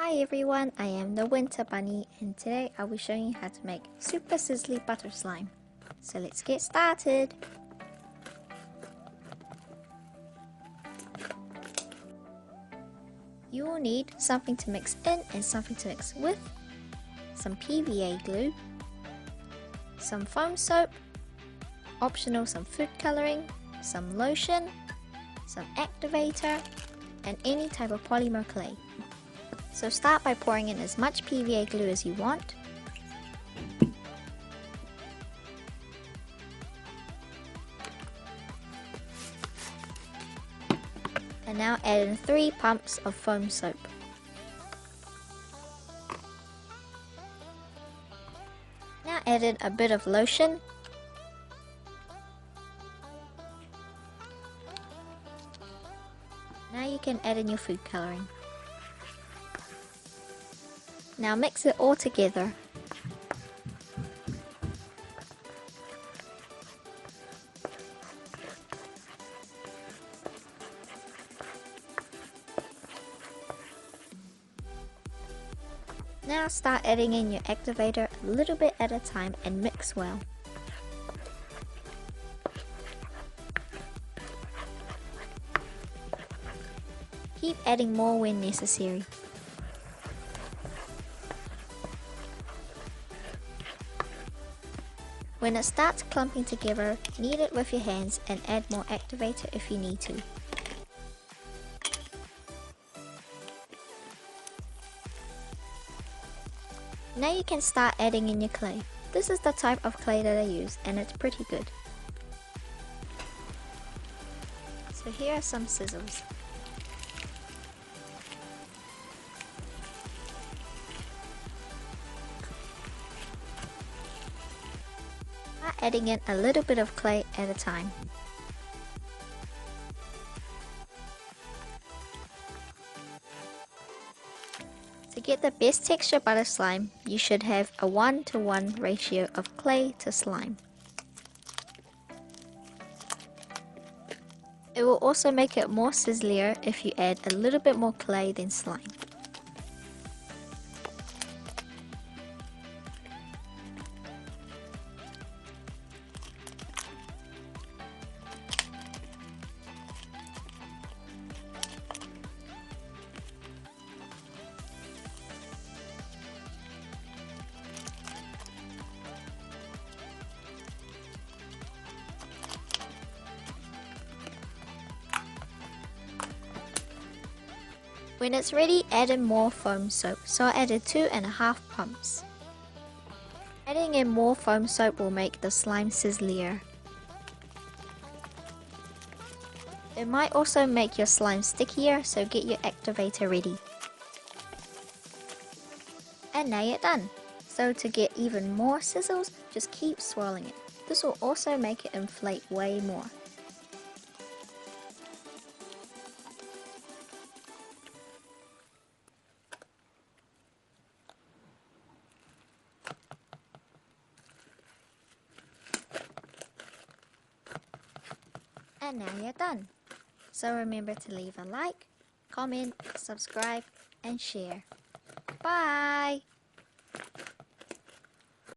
Hi everyone, I am the Winter Bunny and today I'll be showing you how to make super sizzly butter slime. So let's get started. You will need something to mix in and something to mix with, some PVA glue, some foam soap, optional some food coloring, some lotion, some activator, and any type of polymer clay. So start by pouring in as much PVA glue as you want. And now add in 3 pumps of foam soap. Now add in a bit of lotion. Now you can add in your food coloring. Now mix it all together. Now start adding in your activator a little bit at a time and mix well. Keep adding more when necessary. When it starts clumping together, knead it with your hands and add more activator if you need to. Now you can start adding in your clay. This is the type of clay that I use and it's pretty good. So here are some sizzles. Adding in a little bit of clay at a time. To get the best texture butter slime, you should have a 1:1 ratio of clay to slime. It will also make it more sizzlier if you add a little bit more clay than slime. When it's ready, add in more foam soap, so I added 2.5 pumps. Adding in more foam soap will make the slime sizzlier. It might also make your slime stickier, so get your activator ready. And now you're done. So to get even more sizzles, just keep swirling it. This will also make it inflate way more. And now you're done. So remember to leave a like, comment, subscribe, and share. Bye!